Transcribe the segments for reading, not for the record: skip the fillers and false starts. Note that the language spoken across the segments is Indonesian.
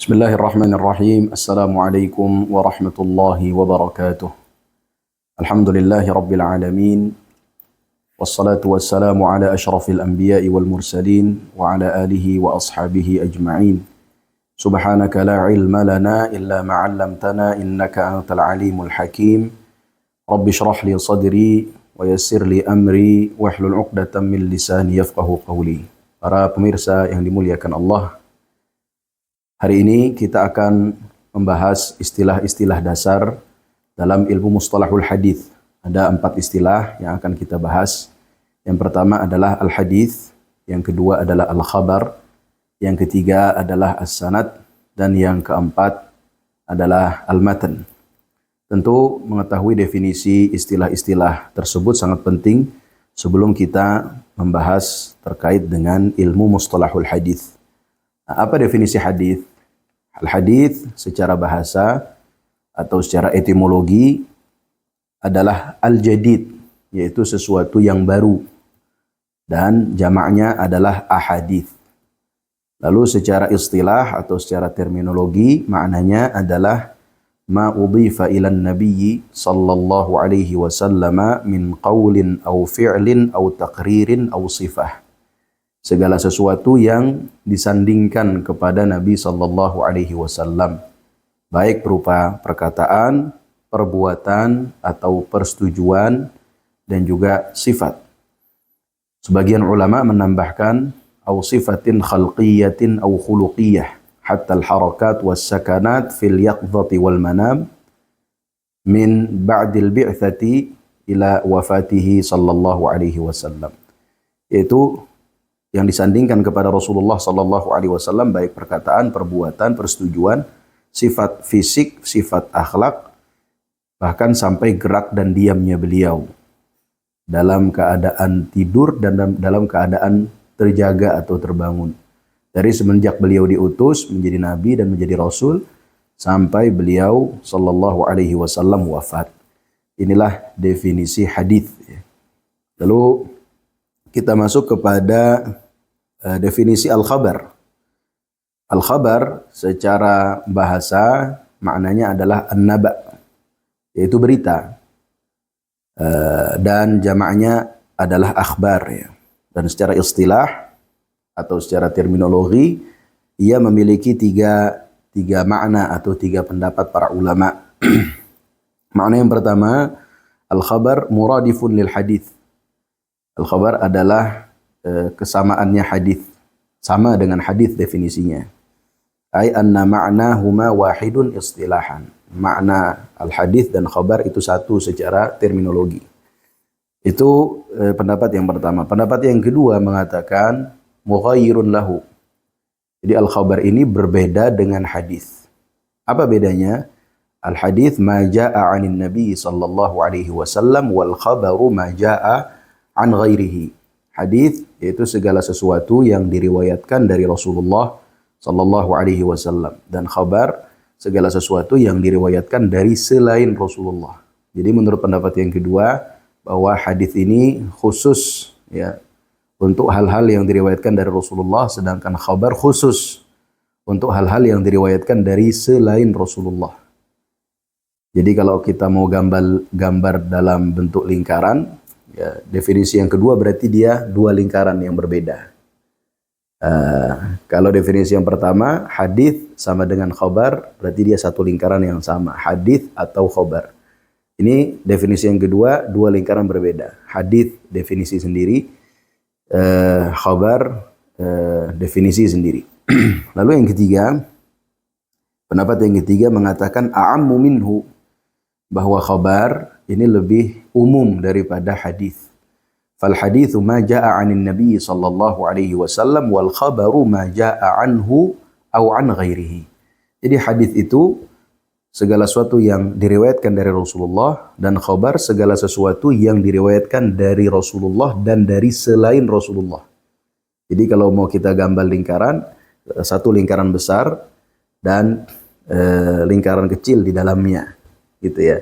Bismillahirrahmanirrahim. Assalamualaikum warahmatullahi wabarakatuh. Alhamdulillahi rabbil alamin. Wassalatu wassalamu ala ashrafil anbiya'i wal mursalin wa ala alihi wa ashabihi ajma'in. Subhanaka la ilma lana illa ma 'allamtana innaka antal alimul hakim. Rabbi shrah li sadri wa yassir li amri wahlul 'uqdatam min lisani yafqahu qawli. Para pemirsa yang dimuliakan Allah, hari ini kita akan membahas istilah-istilah dasar dalam ilmu mustalahul hadis. Ada 4 istilah yang akan kita bahas. Yang pertama adalah al-hadis, yang kedua adalah al-khabar, yang ketiga adalah as-sanad, dan yang keempat adalah al-matan. Tentu mengetahui definisi istilah-istilah tersebut sangat penting sebelum kita membahas terkait dengan ilmu mustalahul hadis. Apa definisi hadis? Al-hadis secara bahasa atau secara etimologi adalah al-jadid, yaitu sesuatu yang baru, dan jamaknya adalah ahadits. Lalu secara istilah atau secara terminologi maknanya adalah ma udhifa ilan nabiyyi sallallahu alaihi wasallam min qaulin aw fi'lin aw taqririn aw sifah. Segala sesuatu yang disandingkan kepada Nabi sallallahu alaihi wasallam, baik berupa perkataan, perbuatan atau persetujuan dan juga sifat. Sebagian ulama menambahkan au sifatin khalqiyatin au khuluqiyah hatta al-harakat was sakanat fil yaqdhati wal manam min ba'dil bi'tsati ila wafatihi sallallahu alaihi wasallam. Yaitu yang disandingkan kepada Rasulullah sallallahu alaihi wasallam, baik perkataan, perbuatan, persetujuan, sifat fisik, sifat akhlak, bahkan sampai gerak dan diamnya beliau dalam keadaan tidur dan dalam keadaan terjaga atau terbangun. Dari semenjak beliau diutus menjadi nabi dan menjadi rasul sampai beliau sallallahu alaihi wasallam wafat. Inilah definisi hadis. Lalu kita masuk kepada definisi al-khabar. Al-khabar secara bahasa maknanya adalah an-naba, yaitu berita. Dan jamaknya adalah akhbar, ya. Dan secara istilah atau secara terminologi ia memiliki tiga makna atau 3 pendapat para ulama. Makna yang pertama, al-khabar muradifun lil hadis. Al-khabar adalah kesamaannya hadis, sama dengan hadis definisinya. Ai anna ma'nahuma wahidun istilahan. Makna al-hadis dan khabar itu satu secara terminologi. Itu pendapat yang pertama. Pendapat yang kedua mengatakan mughayyirun lahu. Jadi al-khabar ini berbeda dengan hadis. Apa bedanya? Al-hadis ma jaa'a 'anin nabi sallallahu alaihi wasallam wal khabaru ma jaa'a 'an ghairihi. Hadis yaitu segala sesuatu yang diriwayatkan dari Rasulullah sallallahu alaihi wasallam, dan khabar segala sesuatu yang diriwayatkan dari selain Rasulullah. Jadi menurut pendapat yang kedua, bahwa hadis ini khusus, ya, untuk hal-hal yang diriwayatkan dari Rasulullah, sedangkan khabar khusus untuk hal-hal yang diriwayatkan dari selain Rasulullah. Jadi kalau kita mau gambar dalam bentuk lingkaran, ya, definisi yang kedua berarti dia 2 lingkaran yang berbeda. Kalau definisi yang pertama, hadis sama dengan khabar, berarti dia 1 lingkaran yang sama, hadis atau khabar. Ini definisi yang kedua, 2 lingkaran berbeda. Hadis definisi sendiri, khabar definisi sendiri. Lalu yang ketiga, pendapat yang ketiga mengatakan a'ammu minhu, bahwa khabar ini lebih umum daripada hadis. Fal haditsu ma jaa'a 'anin nabiy sallallahu alaihi wasallam wal khabaru ma jaa'a 'anhu aw 'an ghairihi. Jadi hadis itu segala sesuatu yang diriwayatkan dari Rasulullah, dan khabar segala sesuatu yang diriwayatkan dari Rasulullah dan dari selain Rasulullah. Jadi kalau mau kita gambar lingkaran, 1 lingkaran besar dan lingkaran kecil di dalamnya, gitu ya.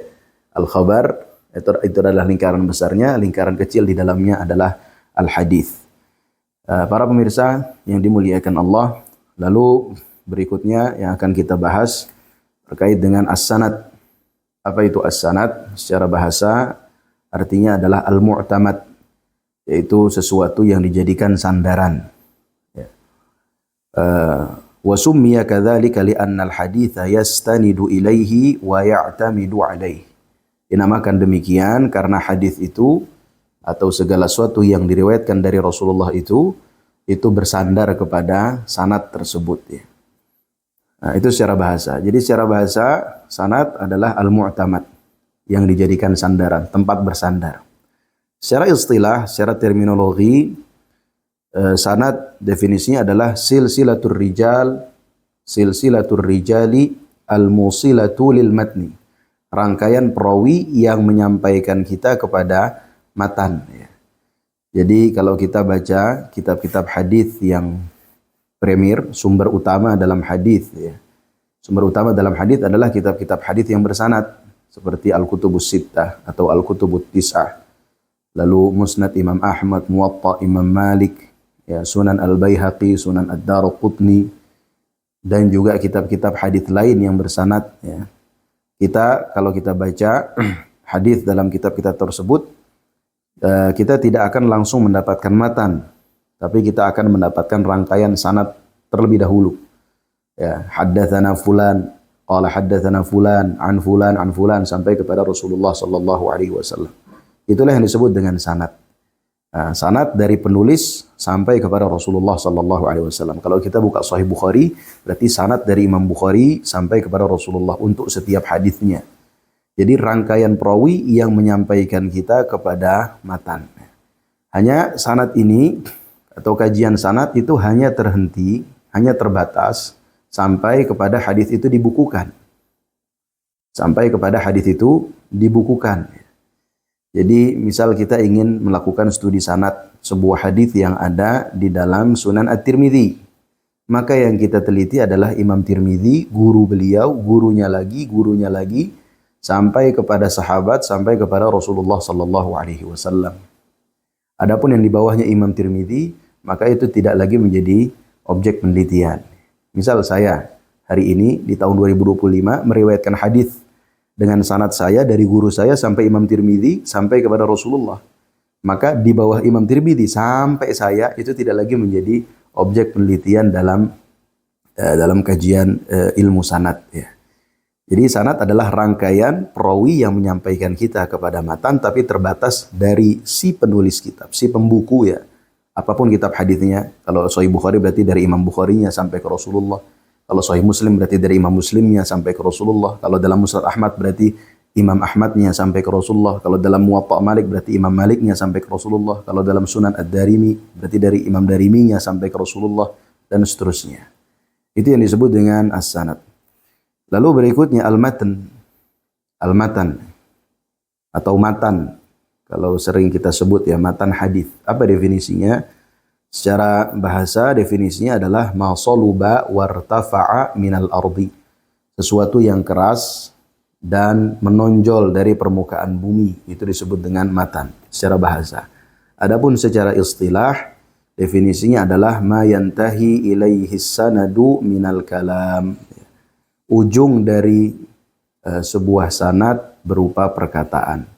Al-khabar itu adalah lingkaran besarnya, lingkaran kecil di dalamnya adalah al-hadis. Para pemirsa yang dimuliakan Allah, lalu berikutnya yang akan kita bahas terkait dengan as-sanad. Apa itu as-sanad? Secara bahasa artinya adalah al-mu'tamad, yaitu sesuatu yang dijadikan sandaran. Ya. Wa summiya kadzalika li'anna al-haditsa yastanidu ilaihi wa ya'tamidu alaihi. Dinamakan demikian karena hadis itu atau segala sesuatu yang diriwayatkan dari Rasulullah itu bersandar kepada sanad tersebut, ya. Nah, itu secara bahasa. Jadi secara bahasa sanad adalah al-mu'tamad, yang dijadikan sandaran, tempat bersandar. Secara istilah, secara terminologi, sanad definisinya adalah silsilatur rijali al-musilatu lil matni. Rangkaian perawi yang menyampaikan kita kepada matan, ya. Jadi kalau kita baca kitab-kitab hadis yang premier, sumber utama dalam hadis, ya. Sumber utama dalam hadis adalah kitab-kitab hadis yang bersanad seperti Al-Kutubus Sittah atau Al-Kutubut Tis'ah. Lalu Musnad Imam Ahmad, Muwatta Imam Malik, ya, Sunan Al-Baihaqi, Sunan Ad-Darqutni, dan juga kitab-kitab hadis lain yang bersanad, ya. Kalau kita baca hadis dalam kitab-kitab tersebut, kita tidak akan langsung mendapatkan matan, tapi kita akan mendapatkan rangkaian sanad terlebih dahulu. Ya, haddatsana fulan, qala haddatsana fulan, an fulan sampai kepada Rasulullah sallallahu alaihi wasallam. Itulah yang disebut dengan sanad. Nah, sanad dari penulis sampai kepada Rasulullah sallallahu alaihi wasallam. Kalau kita buka Sahih Bukhari, berarti sanad dari Imam Bukhari sampai kepada Rasulullah untuk setiap hadisnya. Jadi rangkaian perawi yang menyampaikan kita kepada matan. Hanya sanad ini atau kajian sanad itu hanya terbatas sampai kepada hadis itu dibukukan. Sampai kepada hadis itu dibukukan. Jadi misal kita ingin melakukan studi sanad sebuah hadis yang ada di dalam Sunan At-Tirmidzi, maka yang kita teliti adalah Imam Tirmidzi, guru beliau, gurunya lagi, sampai kepada sahabat, sampai kepada Rasulullah sallallahu alaihi wasallam. Adapun yang di bawahnya Imam Tirmidzi, maka itu tidak lagi menjadi objek penelitian. Misal saya hari ini di tahun 2025 meriwayatkan hadis dengan sanad saya dari guru saya sampai Imam Tirmidzi sampai kepada Rasulullah. Maka di bawah Imam Tirmidzi sampai saya itu tidak lagi menjadi objek penelitian dalam kajian ilmu sanad, ya. Jadi sanad adalah rangkaian perawi yang menyampaikan kita kepada matan, tapi terbatas dari si penulis kitab, si pembuku, ya. Apapun kitab hadisnya. Kalau Sahih Bukhari berarti dari Imam Bukharinya sampai ke Rasulullah. Kalau Sahih Muslim berarti dari Imam Muslimnya sampai ke Rasulullah. Kalau dalam Musnad Ahmad berarti Imam Ahmadnya sampai ke Rasulullah. Kalau dalam Muwatta Malik berarti Imam Maliknya sampai ke Rasulullah. Kalau dalam Sunan Ad-Darimi berarti dari Imam Dariminya sampai ke Rasulullah, dan seterusnya. Itu yang disebut dengan as-sanad. Lalu berikutnya al-matan. Al-matan atau matan. Kalau sering kita sebut, ya, matan hadis. Apa definisinya? Secara bahasa definisinya adalah ma saluba wartafa'a minal ardi. Sesuatu yang keras dan menonjol dari permukaan bumi, itu disebut dengan matan secara bahasa. Adapun secara istilah definisinya adalah ma yantahi ilaihi sanadu minal kalam. Ujung dari sebuah sanad berupa perkataan.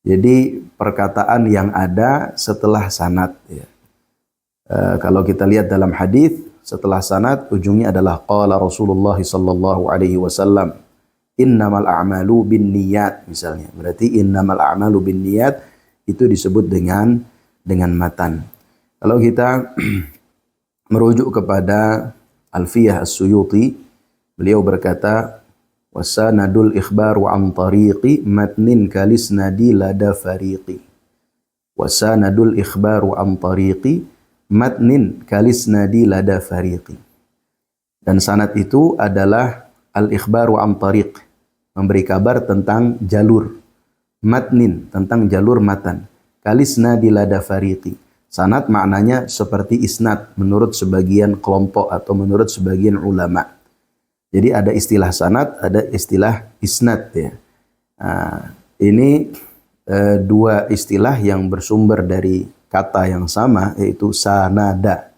Jadi perkataan yang ada setelah sanad, ya. Kalau kita lihat dalam hadis, setelah sanad ujungnya adalah qala Rasulullah sallallahu alaihi wasallam innamal a'malu binniyat, misalnya. Berarti innamal a'malu binniyat itu disebut dengan matan. Kalau kita merujuk kepada Alfiyah As-Suyuti, beliau berkata, wasanadul ikhbaru an tariqi matnin kalisnadi lada fariqi. Wasanadul ikhbaru an tariqi matnin kalisnadi lada fariqi. Dan sanad itu adalah al-ikhbaru an tariq, memberi kabar tentang jalur. Matnin, tentang jalur matan. Kalisnadi lada fariqi. Sanad maknanya seperti isnad menurut sebagian kelompok atau menurut sebagian ulama. Jadi ada istilah sanad, ada istilah isnad, ya. Nah, ini dua istilah yang bersumber dari kata yang sama, yaitu sanada.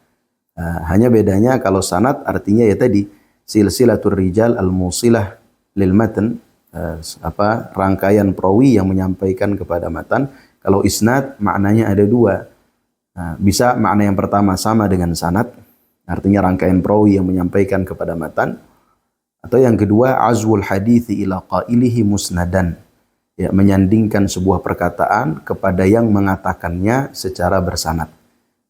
Hanya bedanya kalau sanad artinya ya tadi silsilatur rijal al-musilah lil matan, rangkaian perawi yang menyampaikan kepada matan. Kalau isnad maknanya ada dua. Bisa makna yang pertama sama dengan sanad, artinya rangkaian perawi yang menyampaikan kepada matan. Atau yang kedua azwul hadithi ila qailihi musnadan, ya, menyandingkan sebuah perkataan kepada yang mengatakannya secara bersanad,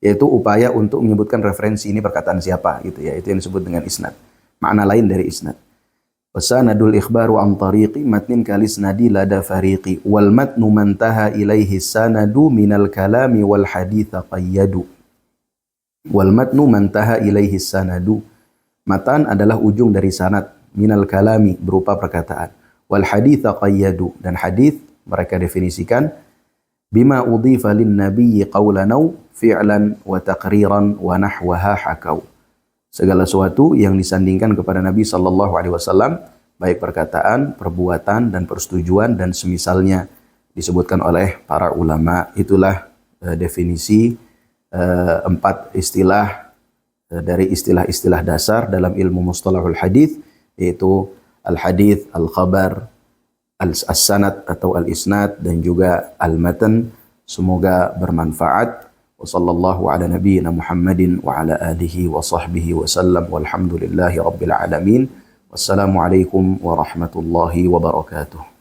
yaitu upaya untuk menyebutkan referensi ini perkataan siapa gitu ya, itu yang disebut dengan isnad. Makna lain dari isnad. Wasanadul ikhbaru an tariqi matnin kalisnadi lada fariqi wal matnu mantaha ilaihi sanadu minal kalami wal haditha qayyadu. Wal matnu mantaha ilaihi sanadu, matan adalah ujung dari sanad, minal kalami berupa perkataan, wal haditha qayyadu, dan hadith mereka definisikan bima udhifa lin nabiyyi qawlanau fi'lan wa taqriran wa nahwaha hakau, segala sesuatu yang disandingkan kepada Nabi sallallahu alaihi wasallam, baik perkataan, perbuatan dan persetujuan dan semisalnya, disebutkan oleh para ulama. Itulah definisi 4 istilah dari istilah-istilah dasar dalam ilmu mustalahul hadis, yaitu al-hadith, al-khabar, as-sanad atau al-isnad, dan juga al-matan. Semoga bermanfaat. Wa sallallahu ala nabiyyina Muhammadin wa ala alihi wa sahbihi wa sallam walhamdulillahi rabbil alamin. Wassalamualaikum warahmatullahi wabarakatuh.